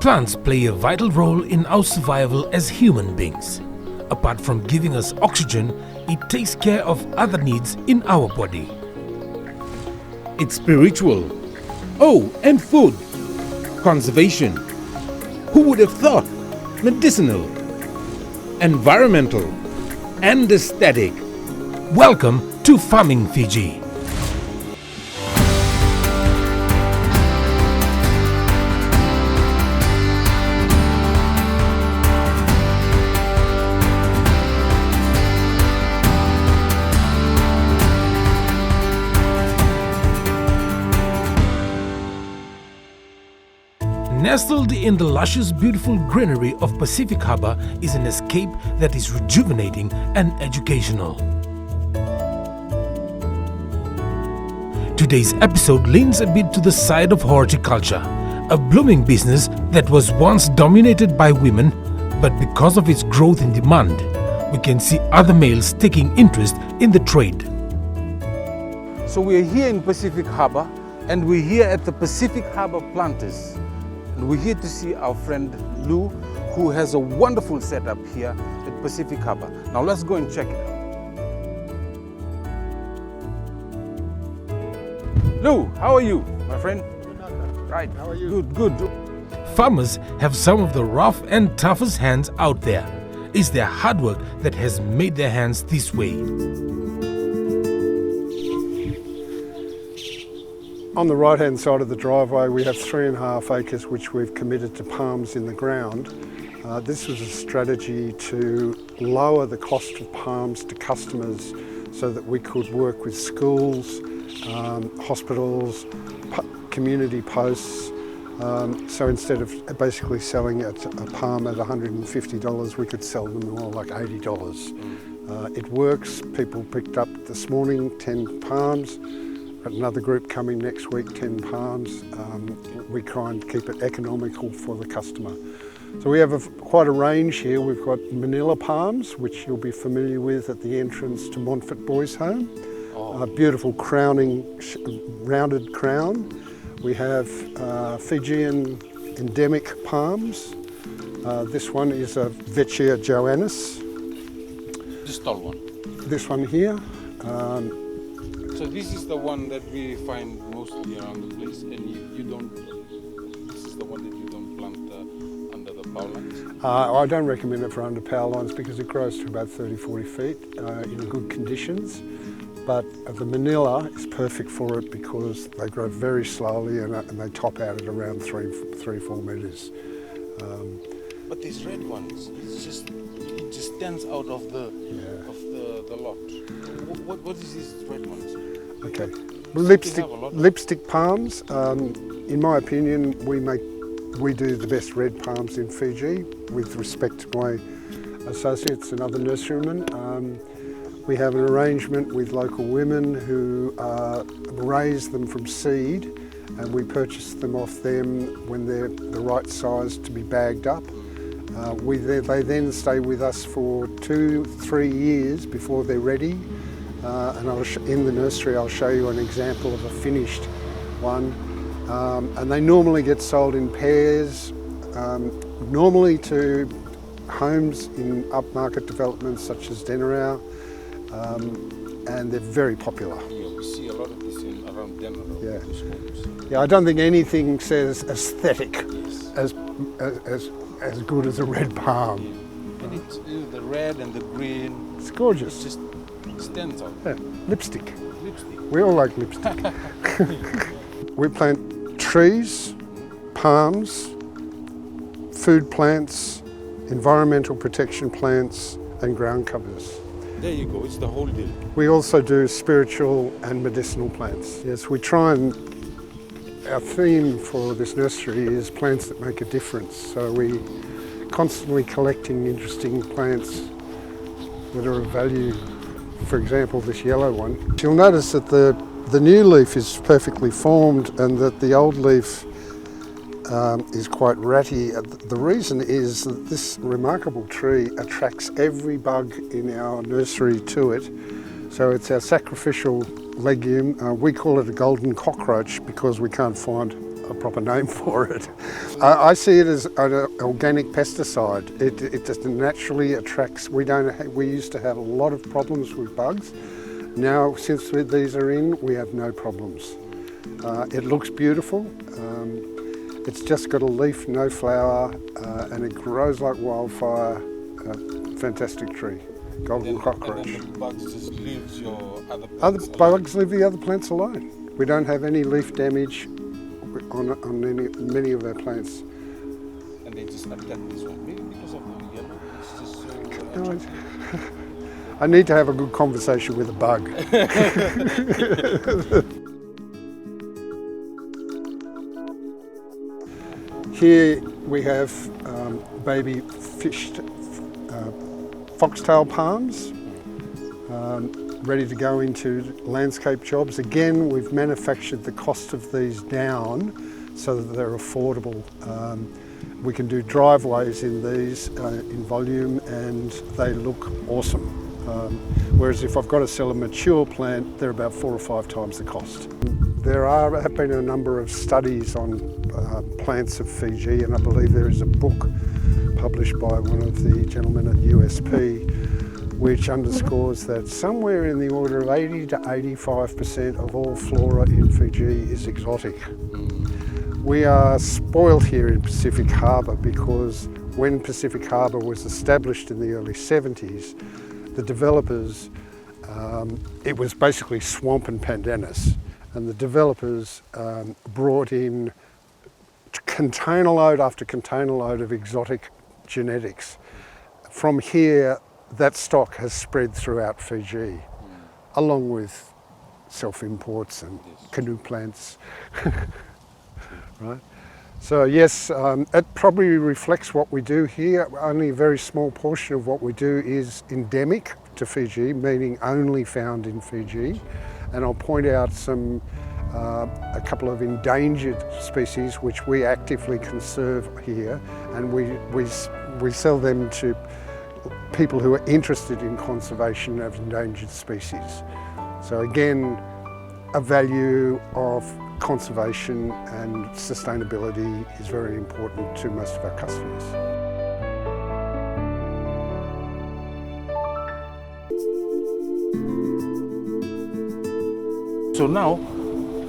Plants play a vital role in our survival as human beings. Apart from giving us oxygen, it takes care of other needs in our body. It's spiritual. Oh, and food. Conservation. Who would have thought? Medicinal. Environmental. And aesthetic. Welcome to Farming Fiji. Nestled in the luscious, beautiful greenery of Pacific Harbour is an escape that is rejuvenating and educational. Today's episode leans a bit to the side of horticulture, a blooming business that was once dominated by women, but because of its growth in demand, we can see other males taking interest in the trade. So we're here in Pacific Harbour, and we're here at the Pacific Harbour Planters. And we're here to see our friend Lou, who has a wonderful setup here at Pacific Harbour. Now let's go and check it out. Lou, how are you, my friend? Good. Right. How are you? Good. Farmers have some of the rough and toughest hands out there. It's their hard work that has made their hands this way. On the right-hand side of the driveway, we have 3.5 acres which we've committed to palms in the ground. This was a strategy to lower the cost of palms to customers so that we could work with schools, hospitals, community posts. So instead of basically selling a palm at $150, we could sell them more like $80. It works. People picked up this morning 10 palms. Got another group coming next week, 10 palms. We try and keep it economical for the customer. So we have quite a range here. We've got Manila palms, which you'll be familiar with at the entrance to Montfort Boys Home. A beautiful crowning, rounded crown. We have Fijian endemic palms. This one is a Vecchia Joannis. This tall one. This one here. So this is the one that we find mostly around the place, and you don't. This is the one that you don't plant under the power lines. I don't recommend it for under power lines because it grows to about 30-40 feet in good conditions. But the Manila is perfect for it because they grow very slowly and they top out at around 3-4 metres. But these red ones, it just stands out of the lot. What is these red ones? Okay, lipstick palms. In my opinion, we do the best red palms in Fiji. With respect to my associates and other nurserymen, we have an arrangement with local women who raise them from seed, and we purchase them off them when they're the right size to be bagged up. They then stay with us for 2-3 years before they're ready. And in the nursery I'll show you an example of a finished one. And they normally get sold in pairs, normally to homes in upmarket developments such as Denarau, and they're very popular. Yeah, we see a lot of this around Denarau. Yeah, I don't think anything says aesthetic as good as a red palm. Yeah. And it's the red and the green. It's gorgeous. It just stands out. Yeah. Lipstick. We all like lipstick. We plant trees, palms, food plants, environmental protection plants, and ground covers. There you go, it's the whole deal. We also do spiritual and medicinal plants. Yes, we try and, our theme for this nursery is plants that make a difference. So we constantly collecting interesting plants that are of value. For example, this yellow one. You'll notice that the new leaf is perfectly formed and that the old leaf is quite ratty. The reason is that this remarkable tree attracts every bug in our nursery to it. So it's our sacrificial legume. We call it a golden cockroach because we can't find a proper name for it. I see it as an organic pesticide. It just naturally attracts. We used to have a lot of problems with bugs. Now, since these are in, we have no problems. It looks beautiful. It's just got a leaf, no flower, and it grows like wildfire. Fantastic tree. Golden cockroach. And then the bugs just leaves your other plants Other alone. bugs leave the other plants alone. We don't have any leaf damage on many of our plants. And they just attack this one. Maybe because of the yellow, it's just so No, I need to have a good conversation with a bug. Here we have baby fished foxtail palms, ready to go into landscape jobs. Again, we've manufactured the cost of these down so that they're affordable. We can do driveways in these in volume and they look awesome. Whereas if I've got to sell a mature plant, they're about 4 or 5 times the cost. There have been a number of studies on plants of Fiji, and I believe there is a book published by one of the gentlemen at USP which underscores that somewhere in the order of 80 to 85% of all flora in Fiji is exotic. We are spoiled here in Pacific Harbour because when Pacific Harbour was established in the early 70s, the developers, it was basically swamp and pandanus, and the developers brought in container load after container load of exotic genetics. From here, that stock has spread throughout Fiji, along with self-imports and canoe plants. Right? So yes, it probably reflects what we do here. Only a very small portion of what we do is endemic to Fiji, meaning only found in Fiji. And I'll point out a couple of endangered species which we actively conserve here, and we sell them to people who are interested in conservation of endangered species. So again, a value of conservation and sustainability is very important to most of our customers. So now,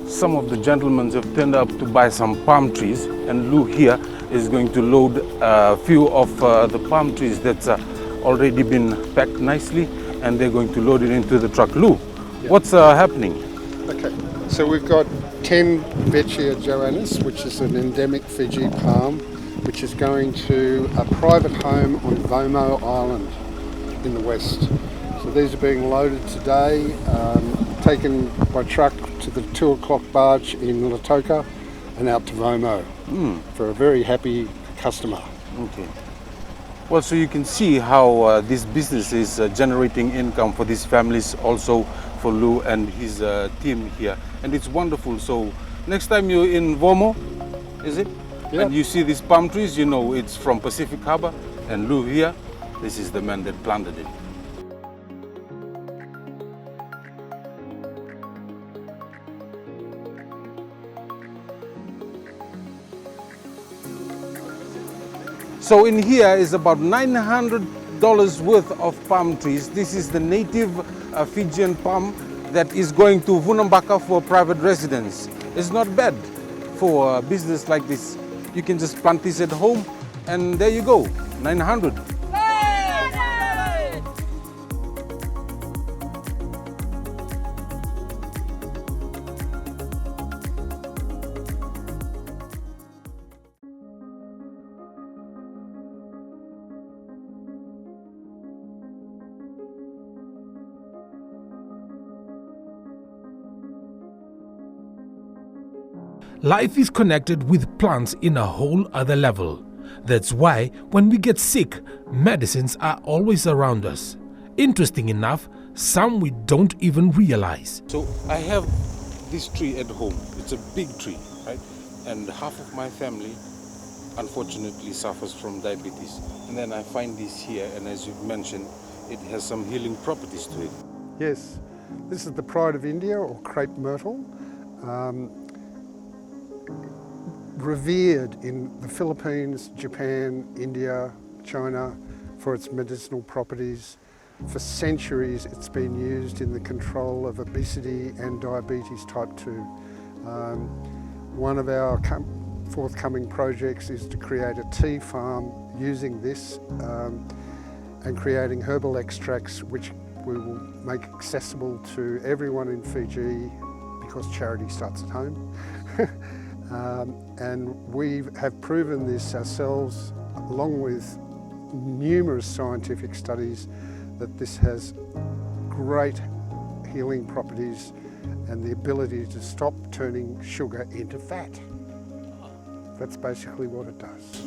some of the gentlemen have turned up to buy some palm trees, and Lou here is going to load a few of the palm trees that's already been packed nicely, and they're going to load it into the truck. Lou, what's happening? Okay, so we've got 10 Vecchia Joannis, which is an endemic Fiji palm, which is going to a private home on Vomo Island in the west. So these are being loaded today, taken by truck to the 2 o'clock barge in Latoka and out to Vomo for a very happy customer. Okay. Well, so you can see how this business is generating income for these families, also for Lou and his team here. And it's wonderful. So next time you're in Vomo, is it? Yeah. And you see these palm trees, you know it's from Pacific Harbour. And Lou here, this is the man that planted it. So in here is about $900 worth of palm trees. This is the native Fijian palm that is going to Vunambaka for private residence. It's not bad for a business like this. You can just plant this at home and there you go, 900. Life is connected with plants in a whole other level. That's why when we get sick, medicines are always around us. Interesting enough, some we don't even realize. So I have this tree at home. It's a big tree, right? And half of my family unfortunately suffers from diabetes. And then I find this here, and as you've mentioned, it has some healing properties to it. Yes, this is the pride of India, or Crepe Myrtle. revered in the Philippines, Japan, India, China for its medicinal properties. For centuries it's been used in the control of obesity and diabetes type 2. One of our forthcoming projects is to create a tea farm using this and creating herbal extracts which we will make accessible to everyone in Fiji, because charity starts at home. And we have proven this ourselves, along with numerous scientific studies, that this has great healing properties and the ability to stop turning sugar into fat. That's basically what it does.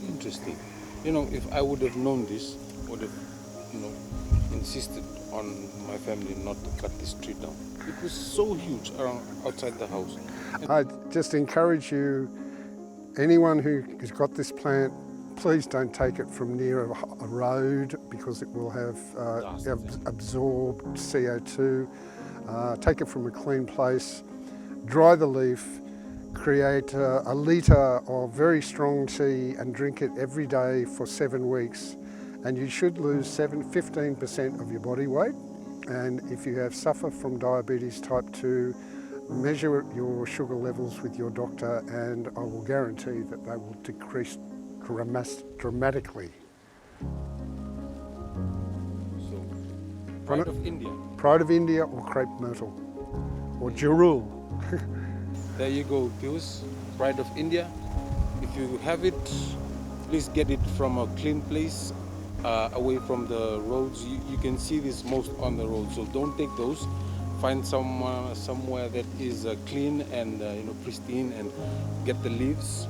Interesting. You know, if I would have known this, would have, insisted on my family not to cut this tree down. It was so huge around outside the house. I just encourage you, anyone who has got this plant, please don't take it from near a road, because it will have absorbed CO2. Take it from a clean place, dry the leaf, create a litre of very strong tea and drink it every day for 7 weeks. And you should lose 15% of your body weight. And if you suffer from diabetes type 2, measure your sugar levels with your doctor, and I will guarantee that they will decrease dramatically. So, Pride of India. Pride of India or Crepe Myrtle or Jurul. There you go, Pius. Pride of India. If you have it, please get it from a clean place, away from the roads. You can see this most on the road, so don't take those. Find somewhere that is clean and pristine, and get the leaves.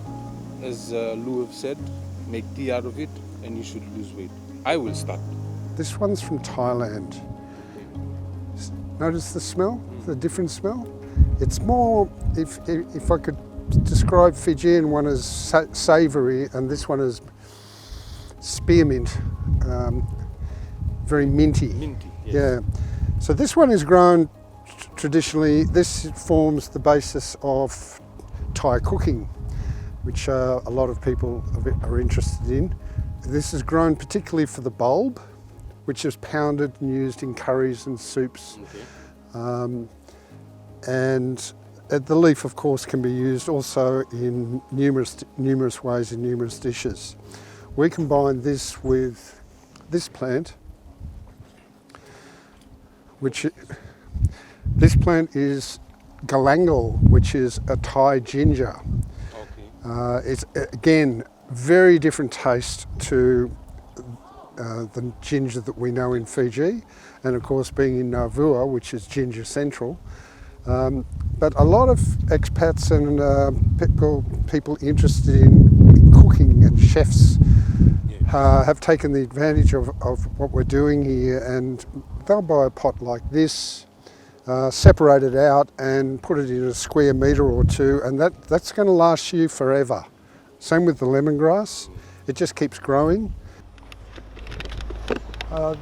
As Lou have said, make tea out of it, and you should lose weight. I will start. This one's from Thailand. Notice the smell, the different smell? It's more, if I could describe Fijian one as savoury, and this one as spearmint, very minty. Minty, yes. Yeah. So this one is grown traditionally. This forms the basis of Thai cooking, which a lot of people are interested in. This is grown particularly for the bulb, which is pounded and used in curries and soups. Okay. And the leaf, of course, can be used also in numerous ways in numerous dishes. We combine this with this plant, this plant is galangal, which is a Thai ginger. Okay. It's again very different taste to the ginger that we know in Fiji, and of course being in Navua, which is ginger central. But a lot of expats and people interested in cooking and chefs have taken the advantage of what we're doing here, and they'll buy a pot like this, separate it out and put it in a square metre or two, and that's going to last you forever. Same with the lemongrass, it just keeps growing.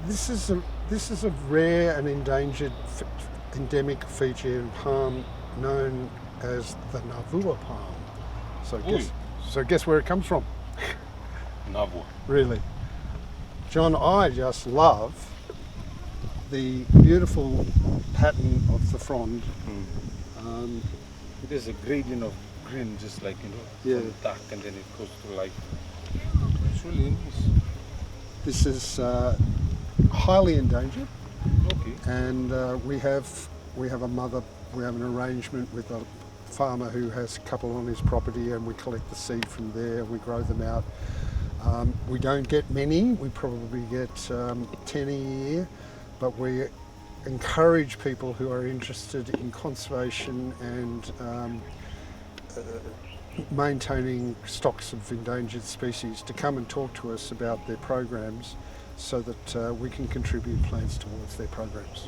This is a rare and endangered endemic Fijian palm known as the Navua palm. So guess where it comes from? Navua. Really? John, I just love the beautiful pattern of the frond. It is a gradient of green, just like, from dark, and then it goes to light. It's really nice. This is highly endangered. Okay. And we have an arrangement with a farmer who has a couple on his property, and we collect the seed from there, we grow them out. We don't get many, we probably get 10 a year, but we encourage people who are interested in conservation and maintaining stocks of endangered species to come and talk to us about their programs, so that we can contribute plants towards their programs.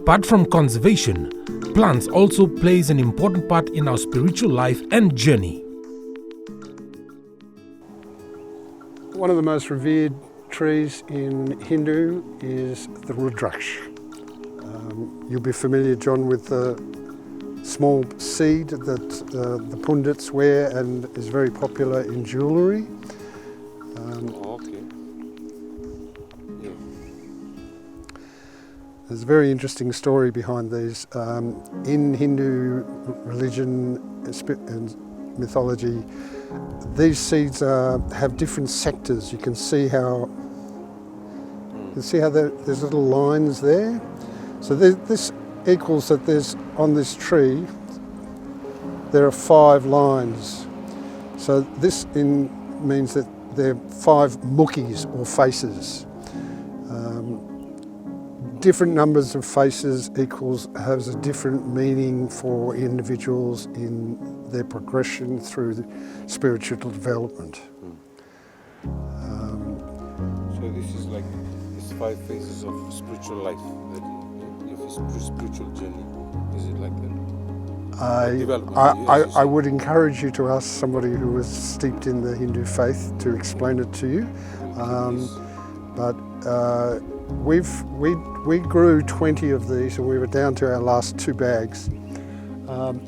Apart from conservation, plants also plays an important part in our spiritual life and journey. One of the most revered trees in Hindu is the Rudresh. You'll be familiar, John, with the small seed that the pundits wear and is very popular in jewellery. Okay. Yeah. There's a very interesting story behind these. In Hindu religion and mythology, these seeds have different sectors. You can see how there's little lines there. So this equals that there's on this tree there are 5 lines. So this means that there are 5 mukis or faces. Different numbers of faces has a different meaning for individuals in their progression through the spiritual development. So this is like these 5 phases of spiritual life, your spiritual journey. Is it like that? I would encourage you to ask somebody who is steeped in the Hindu faith to explain it to you. But we grew 20 of these and we were down to our last 2 bags.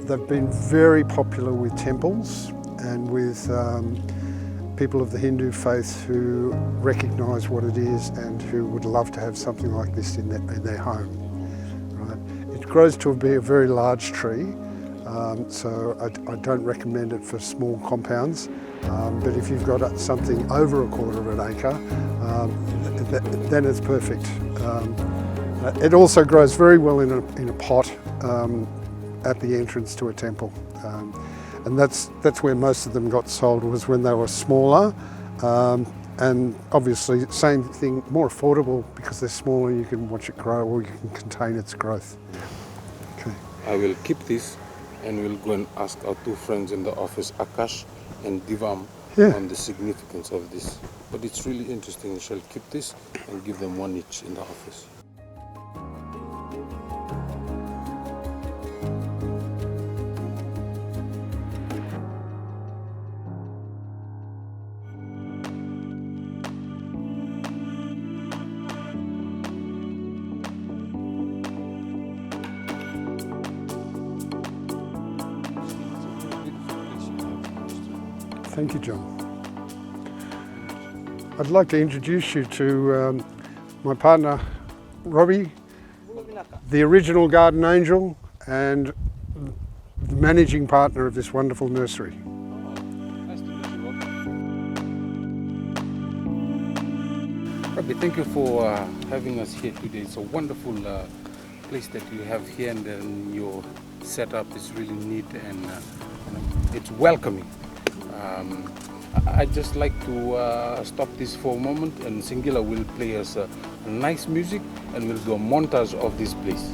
They've been very popular with temples and with people of the Hindu faith who recognise what it is and who would love to have something like this in their home. Right? It grows to be a very large tree, so I don't recommend it for small compounds. But if you've got something over 1/4 of an acre, then it's perfect. It also grows very well in a pot at the entrance to a temple, and that's where most of them got sold, was when they were smaller, and obviously same thing, more affordable because they're smaller. You can watch it grow, or you can contain its growth. Okay. I will keep this, and we'll go and ask our 2 friends in the office, Akash and Divam, on the significance of this. But it's really interesting. We shall keep this and give them 1 each in the office. Thank you, John. I'd like to introduce you to my partner, Robbie, the original garden angel and the managing partner of this wonderful nursery. Nice to meet you, Robbie, thank you for having us here today. It's a wonderful place that you have here, and then your setup is really neat and it's welcoming. I'd just like to stop this for a moment, and Singila will play us a nice music and we'll do a montage of this place.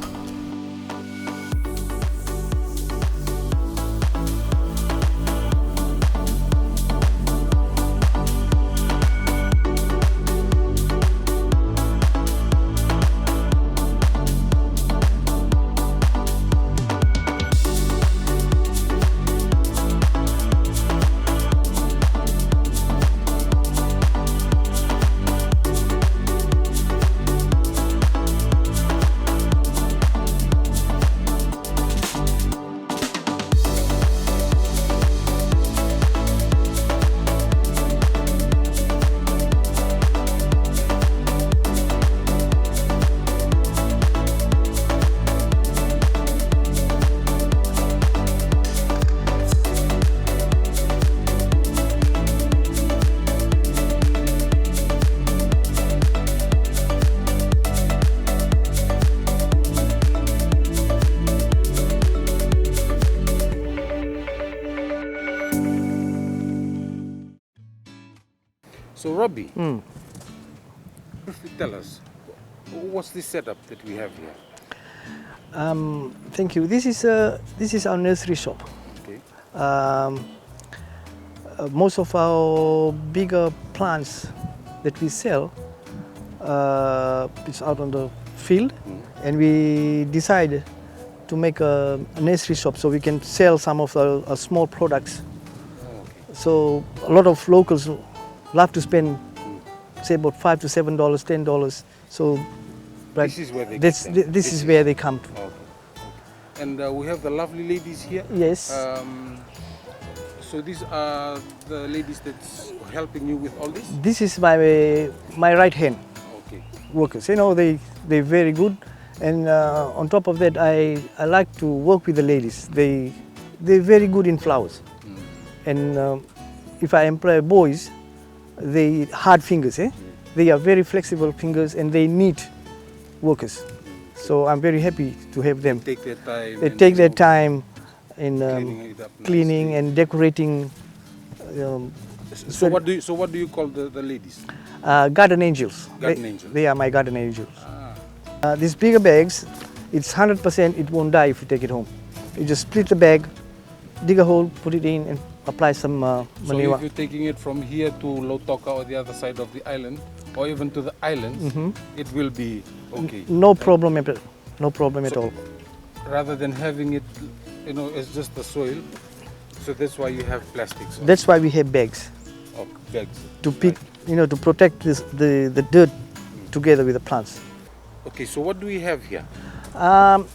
So Robbie, briefly tell us, what's this setup that we have here? Thank you. This is our nursery shop. Okay. Most of our bigger plants that we sell, it's out on the field, and we decided to make a nursery shop so we can sell some of our small products. So a lot of locals love to spend, say, about $5 to $7, $10. So This is where they this is where they come to. Okay. And we have the lovely ladies here. Yes. So these are the ladies that's helping you with all this? This is my right hand Okay. workers. You know, they're very good, and on top of that, I like to work with the ladies. They're very good in flowers, and if I employ boys, they hard fingers. They are very flexible fingers, and they need workers. So I'm very happy to have them. Take their time. They take their time in cleaning it up cleaning nicely. and decorating. So what do you call the ladies? Garden angels. Garden angels. They are my garden angels. These bigger bags, it's 100% it won't die if you take it home. You just split the bag, dig a hole, put it in, and apply some So manure. if you're taking it from here to Lautoka or the other side of the island, or even to the islands, it will be okay. No problem at all. No problem at So- all. Rather than having it, you know, it's just the soil. So that's why you have plastics. on That's why we have bags or bags. to pick, to protect the dirt together with the plants. Okay, so what do we have here?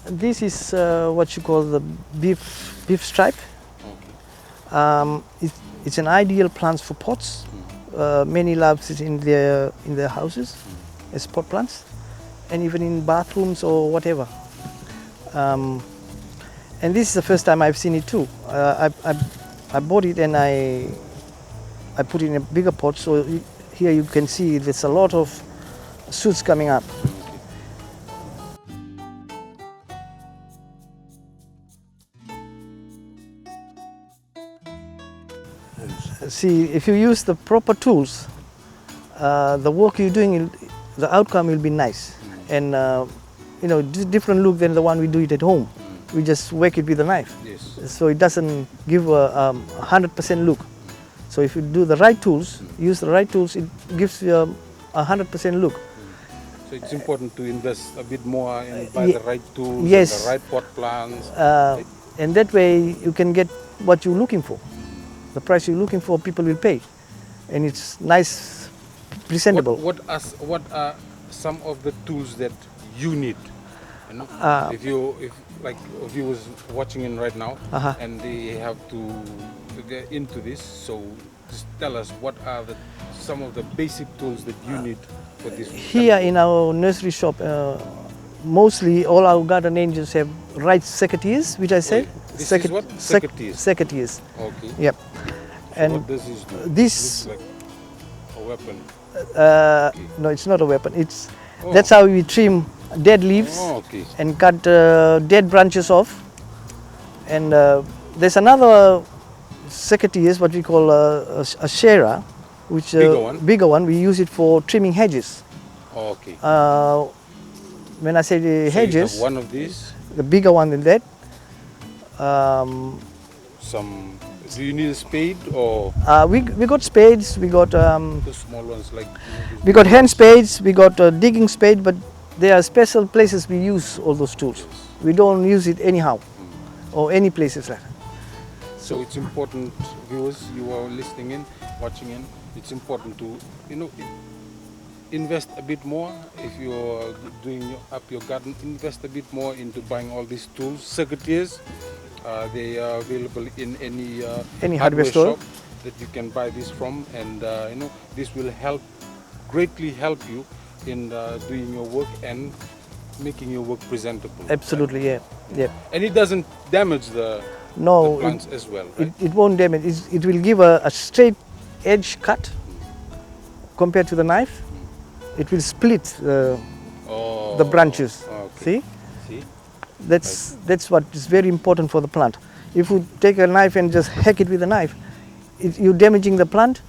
This is what you call the beef stripe. It's an ideal plant for pots. Many love it in their houses as pot plants, and even in bathrooms or whatever. And this is the first time I've seen it too. I bought it and I put it in a bigger pot. So here you can see there's a lot of shoots coming up. See, if you use the proper tools, the work you're doing, the outcome will be nice, and different look than the one we do it at home. We just whack it with a knife, Yes. so it doesn't give a 100% look. So if you do the right tools, use the right tools, it gives you a 100% look. So it's important to invest a bit more and buy Ye- the right tools, yes. and the right pot plants. And that way you can get what you're looking for. The price you're looking for, people will pay, and it's nice, presentable. What are some of the tools that you need? You know, if viewers watching in right now and they have to get into this, so just tell us what are some of the basic tools that you need for this. Here in our nursery shop, mostly all our garden angels have right secateurs, which I said. This is what? Secateurs. Secateurs. Okay. Yep. So And what does this do? this- looks like a weapon. no, it's not a weapon. That's how we trim dead leaves Oh, okay. and cut dead branches off. And there's another secateurs, what we call a sharer, which Bigger one? We use it for trimming hedges. Oh, okay. When I say the So you hedges, have one of these. the bigger one than that. Do you need a spade or We got spades, we got the small ones like? we got hand spades, we got digging spade, but there are special places we use all those tools. We don't use it anyhow or any places like that. So it's important, viewers, you are listening in, watching in. It's important to invest a bit more. If you're doing up your garden, invest a bit more into buying all these tools. Secateurs, they are available in any hardware store shop that you can buy this from, and this will greatly help you in doing your work and making your work presentable. Absolutely, yeah. And it doesn't damage the No, plants as well, right? it won't damage. It will give a straight edge cut compared to the knife. It will split the branches. Okay. See? That's what is very important for the plant. If you take a knife and just hack it with a knife, you're damaging the plant.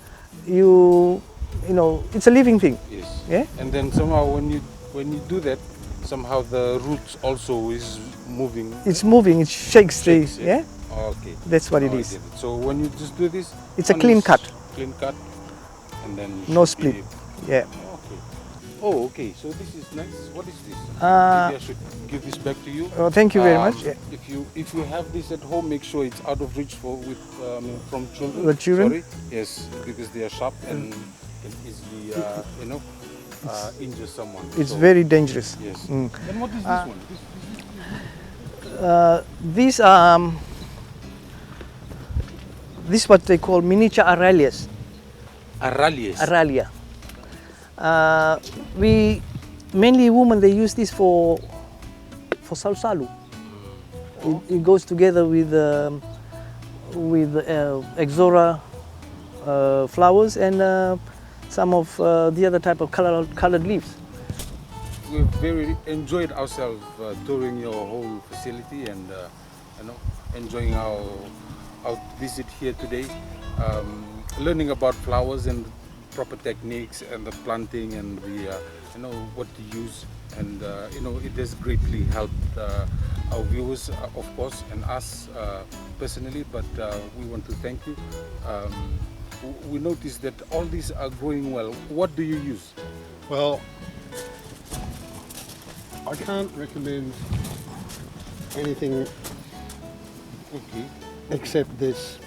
It's a living thing. Yes. Yeah. And then somehow when you do that, somehow the roots also is moving. It's moving. It shakes. Shakes, Yeah. Okay. That's what it Now I is. get it. So when you just do this, It's a one clean is cut. Clean cut, and then you No should be split. Yeah. Okay. Oh, okay. So this is nice. What is this? Uh, Maybe I should give this back to you. Oh, thank you very much. Yeah. If you have this at home, make sure it's out of reach from children. The children? Sorry. Yes, because they are sharp and can easily injure someone. It's So, very dangerous. Yes. Mm. And what is this one? These this is what they call miniature Aralias. Aralias. Aralia. We mainly women they use this for salsalu. It goes together with Exora flowers and some of the other type of colored leaves. We've very enjoyed ourselves touring your whole facility and enjoying our visit here today, learning about flowers and proper techniques and the planting and the what to use, and it has greatly helped our viewers, of course, and us personally. But we want to thank you. We noticed that all these are growing well. What do you use? Well, I can't recommend anything Okay. except this.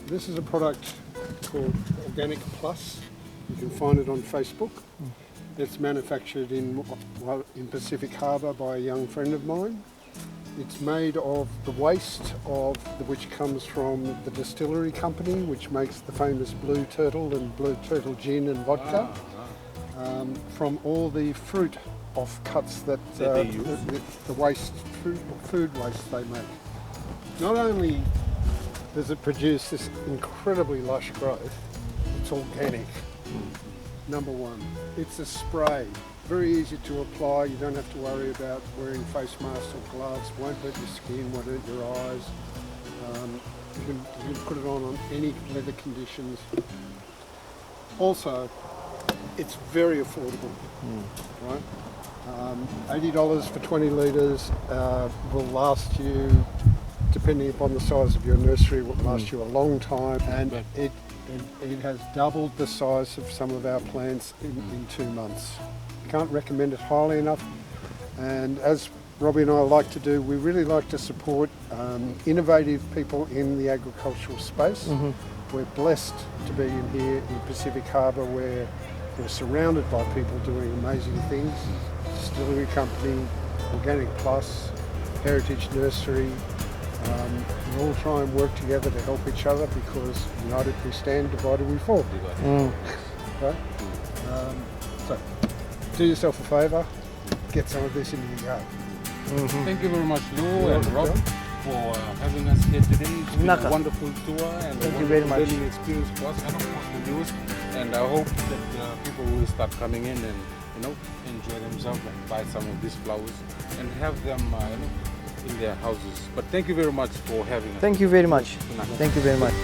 This is a product called Organic Plus. You can find it on Facebook. It's manufactured in Pacific Harbour by a young friend of mine. It's made of the waste which comes from the distillery company, which makes the famous Blue Turtle and Blue Turtle gin and vodka. From all the fruit offcuts that they use. the waste food waste they make. Not only does it produce this incredibly lush growth, it's organic. Number one, it's a spray, very easy to apply. You don't have to worry about wearing face masks or gloves. Won't hurt your skin, won't hurt your eyes. You can put it on any weather conditions. Also, it's very affordable, right? $80 for 20 litres will last you, depending upon the size of your nursery, will last you a long time, and it has doubled the size of some of our plants in 2 months. Can't recommend it highly enough. And as Robbie and I like to do, we really like to support innovative people in the agricultural space. We're blessed to be in here in Pacific Harbour, where we're surrounded by people doing amazing things. Distillery company, Organic Plus, Heritage Nursery. We all try and work together to help each other, because united we stand, divided we fall. Right? So do yourself a favour, get some of this into your garden. Thank you very much, Lou and Rob, for having us here today. It's been a wonderful tour and Thank a you very wonderful much. learning experience for us and of course the viewers. And I hope that people will start coming in and enjoy themselves and buy some of these flowers and have them in their houses. But thank you very much for having us. Thank you very much. Thank you very much.